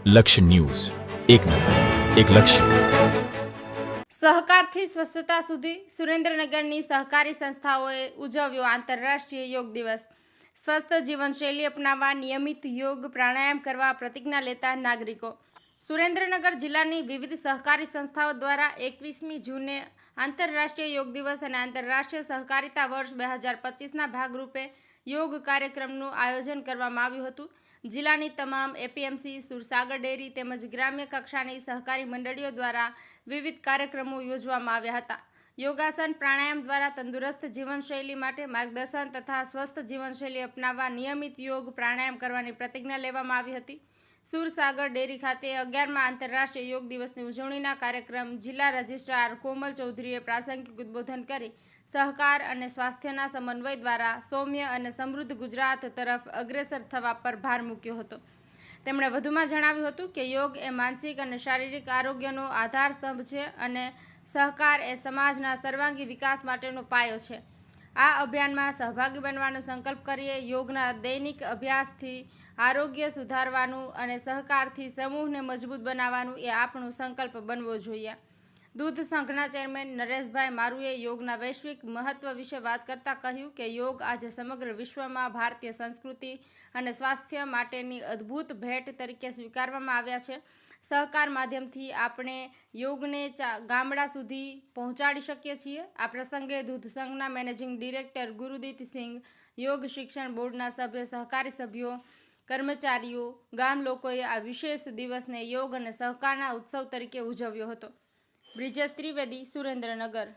લક્ષ્ય ન્યૂઝ, એક નજર, એક લક્ષ્ય. સહકારથી સ્વસ્થતા સુધી સુરેન્દ્રનગરની સહકારી સંસ્થાઓએ ઉજવ્યો આંતરરાષ્ટ્રીય યોગ દિવસ. સ્વસ્થ જીવનશૈલી અપનાવવા, નિયમિત યોગ પ્રાણાયામ કરવા પ્રતિજ્ઞા લેતા નાગરિકો. સુરેન્દ્રનગર જિલ્લાની વિવિધ સહકારી સંસ્થાઓ દ્વારા 21મી જૂને આંતરરાષ્ટ્રીય યોગ દિવસ અને આંતરરાષ્ટ્રીય સહકારિતા વર્ષ 2025ના ભાગરૂપે યોગ કાર્યક્રમનું આયોજન કરવામાં આવ્યું હતું. જિલ્લાની તમામ એપીએમસી, સુરસાગર ડેરી તેમજ ગ્રામ્ય કક્ષાની સહકારી મંડળીઓ દ્વારા વિવિધ કાર્યક્રમો યોજવામાં આવ્યા હતા. યોગાસન, પ્રાણાયામ દ્વારા તંદુરસ્ત જીવનશૈલી માટે માર્ગદર્શન તથા સ્વસ્થ જીવનશૈલી અપનાવવા નિયમિત યોગ પ્રાણાયામ કરવાની પ્રતિજ્ઞા લેવામાં આવી હતી. સુરસાગર ડેરી ખાતે 11મા આંતરરાષ્ટ્રીય યોગ દિવસની ઉજવણીના કાર્યક્રમ જિલ્લા રજિસ્ટ્રાર કોમલ ચૌધરીએ પ્રાસંગિક ઉદ્બોધન કરી સહકાર અને સ્વાસ્થ્યના સમન્વય દ્વારા સૌમ્ય અને સમૃદ્ધ ગુજરાત તરફ અગ્રેસર થવા પર ભાર મૂક્યો હતો. તેમણે વધુમાં જણાવ્યું હતું કે યોગ એ માનસિક અને શારીરિક આરોગ્યનો આધાર સ્તંભ છે અને સહકાર એ સમાજના સર્વાંગી વિકાસ માટેનો પાયો છે. આ અભિયાનમાં સહભાગી બનવાનો સંકલ્પ કરીએ. યોગના દૈનિક અભ્યાસથી આરોગ્ય સુધારવાનું અને સહકારથી સમૂહને મજબૂત બનાવવાનું એ આપણો સંકલ્પ બનવો જોઈએ. દૂધ સંઘના ચેરમેન નરેશભાઈ મારુએ યોગના વૈશ્વિક મહત્વ વિશે વાત કરતા કહ્યું કે યોગ આજે સમગ્ર વિશ્વમાં ભારતીય સંસ્કૃતિ અને સ્વાસ્થ્ય માટેની અદ્ભુત ભેટ તરીકે સ્વીકારવામાં આવ્યા છે. સહકાર માધ્યમથી આપણે યોગને ગામડા સુધી પહોંચાડી શકીએ છીએ. આ પ્રસંગે દૂધ સંઘના મેનેજિંગ ડિરેક્ટર ગુરુદીતસિંહ, યોગ શિક્ષણ બોર્ડના સભ્ય, સહકારી સભ્યો, કર્મચારીઓ, ગામ લોકોએ આ વિશેષ દિવસને યોગ અને સહકારના ઉત્સવ તરીકે ઉજવ્યો હતો. બ્રિજેશ ત્રિવેદી, સુરેન્દ્રનગર.